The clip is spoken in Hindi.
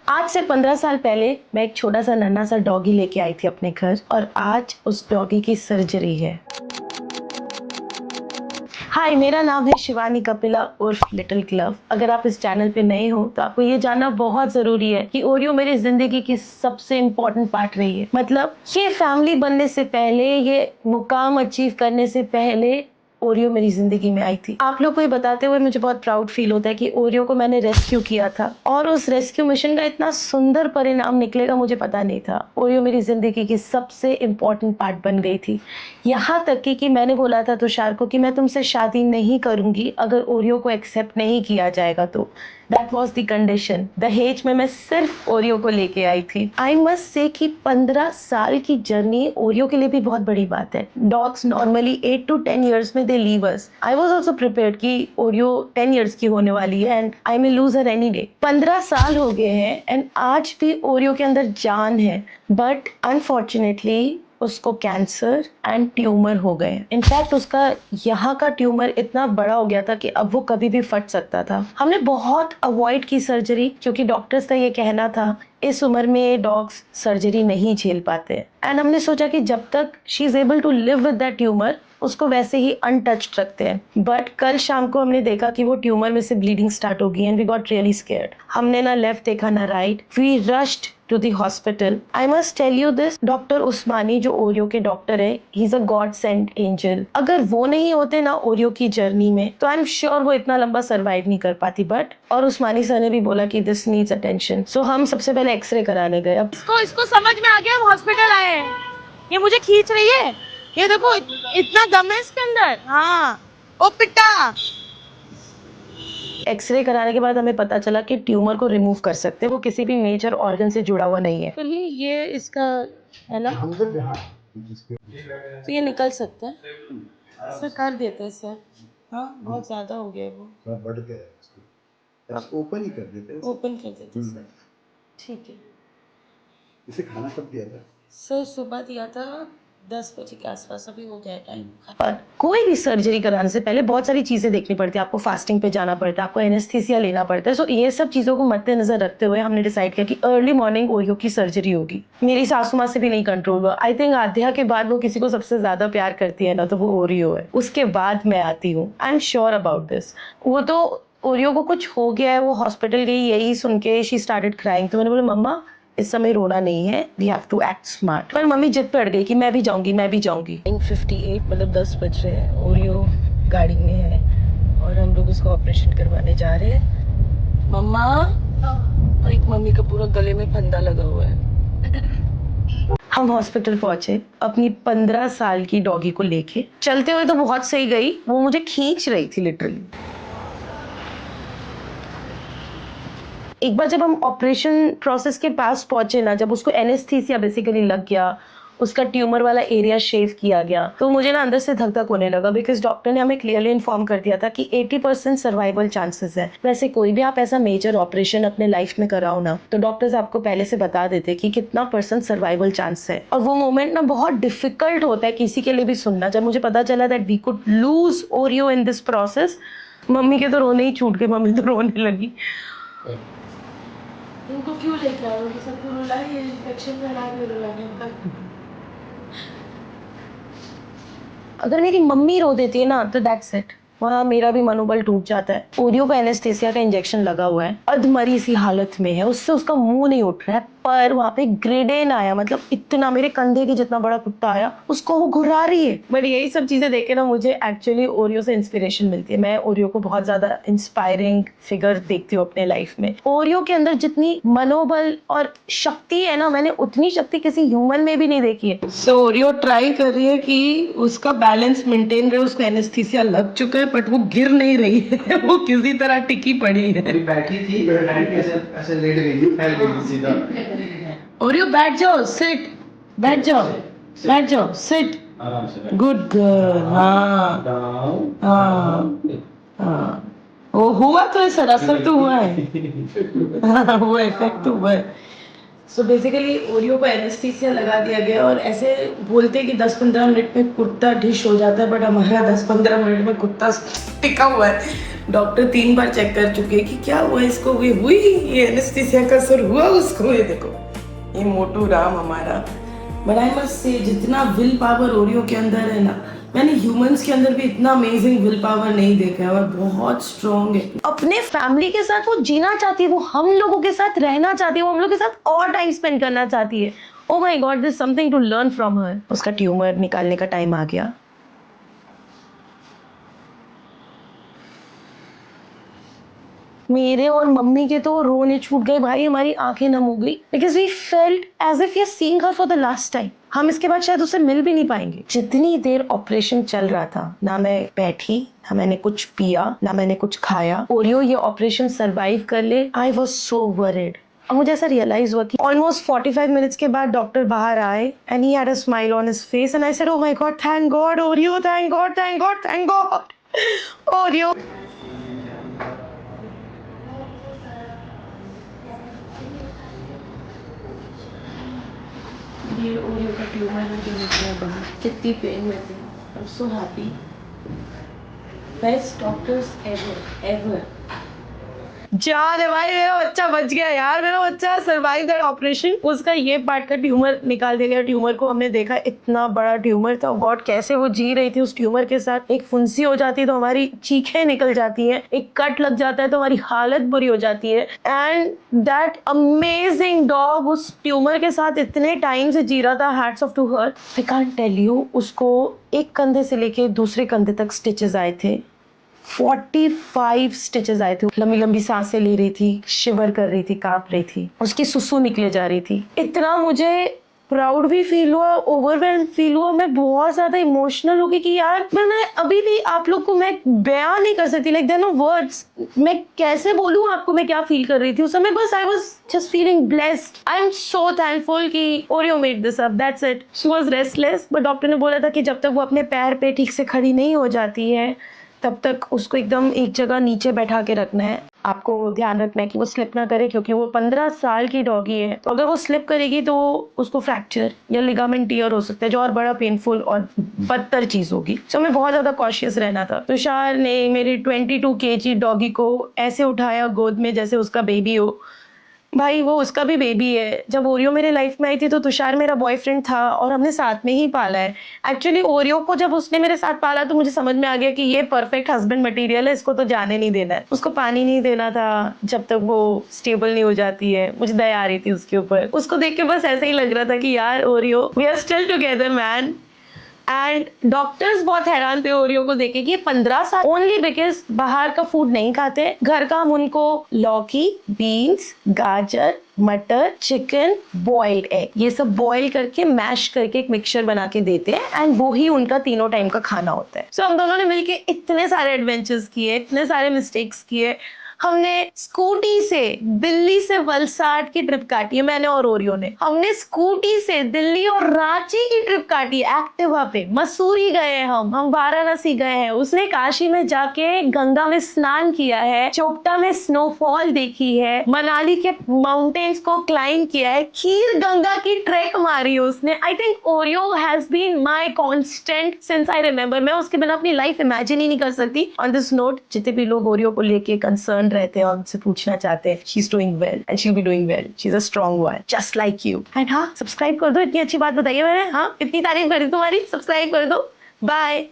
आज से 15 साल पहले मैं एक छोटा सा नन्हा सा डॉगी लेके आई थी अपने घर और आज उस डॉगी की सर्जरी है। हाय, मेरा नाम है शिवानी कपिला उर्फ लिटिल ग्लव। अगर आप इस चैनल पे नए हो तो आपको ये जानना बहुत जरूरी है कि ओरियो मेरी जिंदगी की सबसे इम्पोर्टेंट पार्ट रही है। मतलब ये फैमिली बनने से पहले, ये मुकाम अचीव करने से पहले ओरियो मेरी जिंदगी में आई थी। आप लोग को ये बताते हुए मुझे बहुत प्राउड फील होता है कि ओरियो को मैंने रेस्क्यू किया था और उस रेस्क्यू मिशन का इतना सुंदर परिणाम निकलेगा मुझे पता नहीं था। ओरियो मेरी जिंदगी की सबसे इम्पोर्टेंट पार्ट बन गई थी। यहाँ तक कि मैंने बोला था तुषार को कि मैं तुमसे शादी नहीं करूंगी अगर ओरियो को एक्सेप्ट नहीं किया जाएगा तो। That was the condition. दहेज में मैं सिर्फ ओरियो को लेके आई थी। आई मस्ट से कि 15 साल की जर्नी ओरियो के लिए भी बहुत बड़ी बात है। डॉग्स नॉर्मली 8 to 10 years में they leave us. I was also prepared कि ओरियो 10 years की होने वाली है and I may lose her any day. 15 साल हो गए हैं एंड आज भी ओरियो के अंदर जान है, बट अनफॉर्चुनेटली उसको कैंसर एंड ट्यूमर हो गए। इनफैक्ट उसका यहाँ का ट्यूमर इतना बड़ा हो गया था कि अब वो कभी भी फट सकता था। हमने बहुत अवॉइड की सर्जरी क्योंकि डॉक्टर्स का ये कहना था इस उम्र में डॉग्स सर्जरी नहीं झेल पाते एंड हमने सोचा कि जब तक she is able to live with that tumour उसको वैसे ही अनटच्ड रखते हैं। बट कल शाम को हमने देखा कि वो ट्यूमर में से ब्लीडिंग स्टार्ट हो गई and we got really scared. हमने ना लेफ्ट देखा ना right. We rushed to the hospital. I must tell you this, doctor Usmani जो ओरियो के डॉक्टर है, he is a god sent angel. अगर वो नहीं होते ना ओरियो की जर्नी में तो आई एम श्योर वो इतना लंबा सर्वाइव नहीं कर पाती। बट और उस्मानी सर ने भी बोला कि दिस नीड्स अटेंशन। सो हम सबसे पहले एक्सरे कराने गए। अब इसको समझ में आ गया, हम हॉस्पिटल आए हैं। ये मुझे खींच रही है, ये देखो इतना दम है इसके अंदर। हाँ ओ पिट्टा। एक्सरे कराने के बाद हमें पता चला कि ट्यूमर को रिमूव कर सकते हैं, वो किसी भी मेजर ऑर्गन से जुड़ा हुआ नहीं है। तो ये इसका है ना, तो ये निकल सकता है, सर कर देते हैं सर। हाँ बहुत ज्यादा हो गया है वो, बढ़ गया है इसको। आप ओपन ही कर देते हैं। ओपन कर देते हैं सर। ठीक है इसे खाना कब दिया था? सर, सुबह दिया था 10 बजे के आसपास, अभी हो गया टाइम। और कोई भी सर्जरी कराने से पहले बहुत सारी चीजें देखनी पड़ती है। आपको फास्टिंग पे जाना पड़ता है, आपको एनेस्थीसिया लेना पड़ता है। सो ये सब चीजों को मद्देनजर रखते हुए हमने डिसाइड किया कि अर्ली मॉर्निंग ओरियो की सर्जरी होगी। मेरी सासू माँ से भी नहीं कंट्रोल हुआ। आई थिंक आध्या के बाद वो किसी को सबसे ज्यादा प्यार करती है ना तो वो ओरियो है। उसके बाद मैं आती हूँ। I am sure about this. वो तो ओरियो को कुछ हो गया है, वो हॉस्पिटल गई, यही सुन के शी स्टार्टेड क्राइंग। तो मैंने बोला मम्मा इस समय रोना नहीं है, we have to act smart. पर मम्मी जिद पे अड़ गई कि मैं भी जाऊंगी, मैं भी जाऊंगी। 9:58 मतलब 10 बज रहे हैं। ओरियो गाड़ी में है और हम लोग उसको ऑपरेशन करवाने जा रहे हैं। मम्मा, और एक मम्मी का पूरा गले में फंदा लगा हुआ है। हम हॉस्पिटल पहुंचे अपनी 15 साल की डॉगी को लेके। चलते हुए तो बहुत सही गई, वो मुझे खींच रही थी लिटरली। एक बार जब हम ऑपरेशन प्रोसेस के पास पहुंचे ना, जब उसको एनेस्थीसिया बेसिकली लग गया, उसका ट्यूमर वाला एरिया शेव किया गया, तो मुझे ना अंदर से धक धक होने लगा। बिकॉज डॉक्टर ने हमें क्लियरली इन्फॉर्म कर दिया था कि 80% सर्वाइवल चांसेस है। वैसे कोई भी आप ऐसा मेजर ऑपरेशन अपने लाइफ में कराओ ना तो डॉक्टर्स आपको पहले से बता देते कि कितना % सर्वाइवल चांस है। और वो मोमेंट ना बहुत डिफिकल्ट होता है किसी के लिए भी सुनना। जब मुझे पता चला that we could lose Oreo in this process, mummy के तो रोने ही छूट गए। मम्मी तो रोने लगी। इनको क्यों लेके आए हो? सबको रुलाए, ये इन्फेक्शन में ला के रुलाने तक। अगर मेरी मम्मी रो देती है ना तो दैट्स इट, वहाँ मेरा भी मनोबल टूट जाता है। ओरियो का एनेस्थेसिया का इंजेक्शन लगा हुआ है, अधमरी सी हालत में है, उससे उसका मुंह नहीं उठ रहा है। पर वहाँ पे ग्रेडेन आया, मतलब इतना मेरे कंधे के जितना बड़ा कुत्ता आया, उसको वो घुरा रही है। बट यही सब चीजें देख के ना मुझे एक्चुअली ओरियो से इंस्पिरेशन मिलती है। मैं ओरियो को बहुत ज्यादा इंस्पायरिंग फिगर देखती हूँ अपने लाइफ में। ओरियो के अंदर जितनी मनोबल और शक्ति है ना, मैंने उतनी शक्ति किसी ह्यूमन में भी नहीं देखी है। सो ओरियो ट्राई कर रही है कि उसका बैलेंस मेंटेन रहे। उसको एनेस्थीसिया लग चुका है बट वो गिर नहीं रही है। वो किसी तरह टिकी पड़ी है। बैठी थी, ऐसे लेट गई, फैल गई सीधा। ओरियो बैठ जाओ, सिट, बैठ जाओ, बैठ जाओ, सिट, गुड गर्ल। हाँ हाँ हाँ, वो हुआ तो है सर, असर तो हुआ है। हाँ, वो इफेक्ट तो हुआ है। सो बेसिकली ओरियो को एनेस्थीसिया लगा दिया गया और ऐसे बोलते हैं कि 10-15 मिनट में कुत्ता डिश हो जाता है, बट हमारा 10-15 मिनट में कुत्ता टिका हुआ है। डॉक्टर 3 बार चेक कर चुके हैं कि क्या हुआ इसको, ये हुई, ये एनेस्थीसिया का असर हुआ उसको। ये देखो, ये मोटू राम हमारा। बट आई मस्ट से जितना विल पावर ओरियो के अंदर है ना, मैंने ह्यूमंस के अंदर भी इतना अमेजिंग विल पावर नहीं देखा है और बहुत स्ट्रॉन्ग है। अपने फैमिली के साथ वो जीना चाहती है, वो हम लोगों के साथ रहना चाहती है, वो हम लोग के साथ और टाइम स्पेंड करना चाहती है। Oh my god, this something to learn from her. उसका ट्यूमर निकालने का टाइम आ गया। मेरे और मम्मी के तो रोने छूट गए भाई, हमारी आंखें नम हो गई, because we felt as if we are seeing her for the last time. हम इसके बाद शायद उससे मिल भी नहीं पाएंगे। जितनी देर ऑपरेशन चल रहा था, ना मैं बैठी, ना मैंने कुछ पिया, ना मैंने कुछ खाया। ओरियो ये ऑपरेशन सरवाइव कर ले, आई वॉज सो वरिड। और मुझे ऐसा रियलाइज हुआ कि ऑलमोस्ट 45 मिनट्स के बाद डॉक्टर बाहर आए and he had a smile on his face and I said, oh my God, thank God Oreo, thank God, thank God, thank God Oreo. ये ओरियो का ट्यूमर मुझे निकला बाहर, कितनी पेन में थी। आई am so happy. Best doctors ever ever. जान है भाई, मेरा बच्चा बच गया यार, मेरा बच्चा सर्वाइव दैट ऑपरेशन। उसका ये पार्ट का ट्यूमर निकाल दिया गया। ट्यूमर को हमने देखा, इतना बड़ा ट्यूमर था। गॉड, कैसे वो जी रही थी उस ट्यूमर के साथ। एक फुंसी हो जाती है तो हमारी चीखें निकल जाती हैं, एक कट लग जाता है तो हमारी हालत बुरी हो जाती है। एंड दैट अमेजिंग डॉग उस ट्यूमर के साथ इतने टाइम से जी रहा था। Hats off to her. I can't tell you, उसको एक कंधे से लेके दूसरे कंधे तक स्टिचेस आए थे। 45 स्टिचेस आए थे। लंबी लंबी सांसें ले रही थी, शिवर कर रही थी, कांप रही थी, उसकी सुसु निकले जा रही थी। इतना मुझे प्राउड भी फील हुआ, ओवरवेल्म फील हुआ। मैं बहुत ज्यादा इमोशनल हो गई कि यार मैं अभी भी आप लोग को मैं बयान नहीं कर सकती, लाइक देयर नो वर्ड्स। मैं कैसे बोलूं आपको मैं क्या फील कर रही थी उस समय। बस I was just feeling blessed. I am so thankful कि Oreo made this up, that's it. She was restless, but doctor ने बोला था कि जब तक वो अपने पैर पे ठीक से खड़ी नहीं हो जाती है तब तक उसको एकदम एक जगह नीचे बैठा के रखना है। आपको ध्यान रखना है कि वो स्लिप ना करे, क्योंकि वो 15 साल की डॉगी है। तो अगर वो स्लिप करेगी तो उसको फ्रैक्चर या लिगामेंट टियर हो सकता है, जो और बड़ा पेनफुल और बदतर चीज होगी। तो हमें बहुत ज्यादा कॉशियस रहना था। तुषार ने मेरी 22 kg डॉगी को ऐसे उठाया गोद में जैसे उसका बेबी हो। भाई वो उसका भी बेबी है। जब ओरियो मेरे लाइफ में आई थी तो तुषार मेरा बॉयफ्रेंड था और हमने साथ में ही पाला है। एक्चुअली ओरियो को जब उसने मेरे साथ पाला तो मुझे समझ में आ गया कि ये परफेक्ट हस्बैंड मटेरियल है, इसको तो जाने नहीं देना है। उसको पानी नहीं देना था जब तक वो स्टेबल नहीं हो जाती है। मुझे दया आ रही थी उसके ऊपर। उसको देख के बस ऐसे ही लग रहा था कि यार Oreo, we are still together man. And doctors बहुत हैरान थे ओरियो को देखे कि 15 साल ओनली बिकॉज बाहर का फूड नहीं खाते। घर का हम उनको लौकी, बीन्स, गाजर, मटर, चिकन, बॉइल्ड एग, ये सब बॉईल करके मैश करके एक मिक्सचर बना के देते हैं एंड वो ही उनका तीनों टाइम का खाना होता है। सो हम दोनों ने मिलके इतने सारे एडवेंचर्स किए, इतने सारे मिस्टेक्स किए। हमने स्कूटी से दिल्ली से वलसाड की ट्रिप काटी है, मैंने और ओरियो ने। हमने स्कूटी से दिल्ली और रांची की ट्रिप काटी एक्टिवा पे। मसूरी गए हैं हम वाराणसी गए हैं। उसने काशी में जाके गंगा में स्नान किया है, चोपटा में स्नोफॉल देखी है, मनाली के माउंटेन्स को क्लाइम किया है, खीर गंगा की ट्रैक मारी है उसने। I think Oreo has been my constant since I remember. मैं उसके बिना अपनी लाइफ इमेजिन ही नहीं कर सकती। ऑन दिस नोट, जितने भी लोग ओरियो को लेके कंसर्न रहते हैं और उनसे पूछना चाहते हैं, she is doing well and she will be doing well. She is a strong one just like you. And हाँ, सब्सक्राइब कर दो। इतनी अच्छी बात बताइए मैंने, हाँ इतनी तारीफ करी तुम्हारी, सब्सक्राइब कर दो। बाय।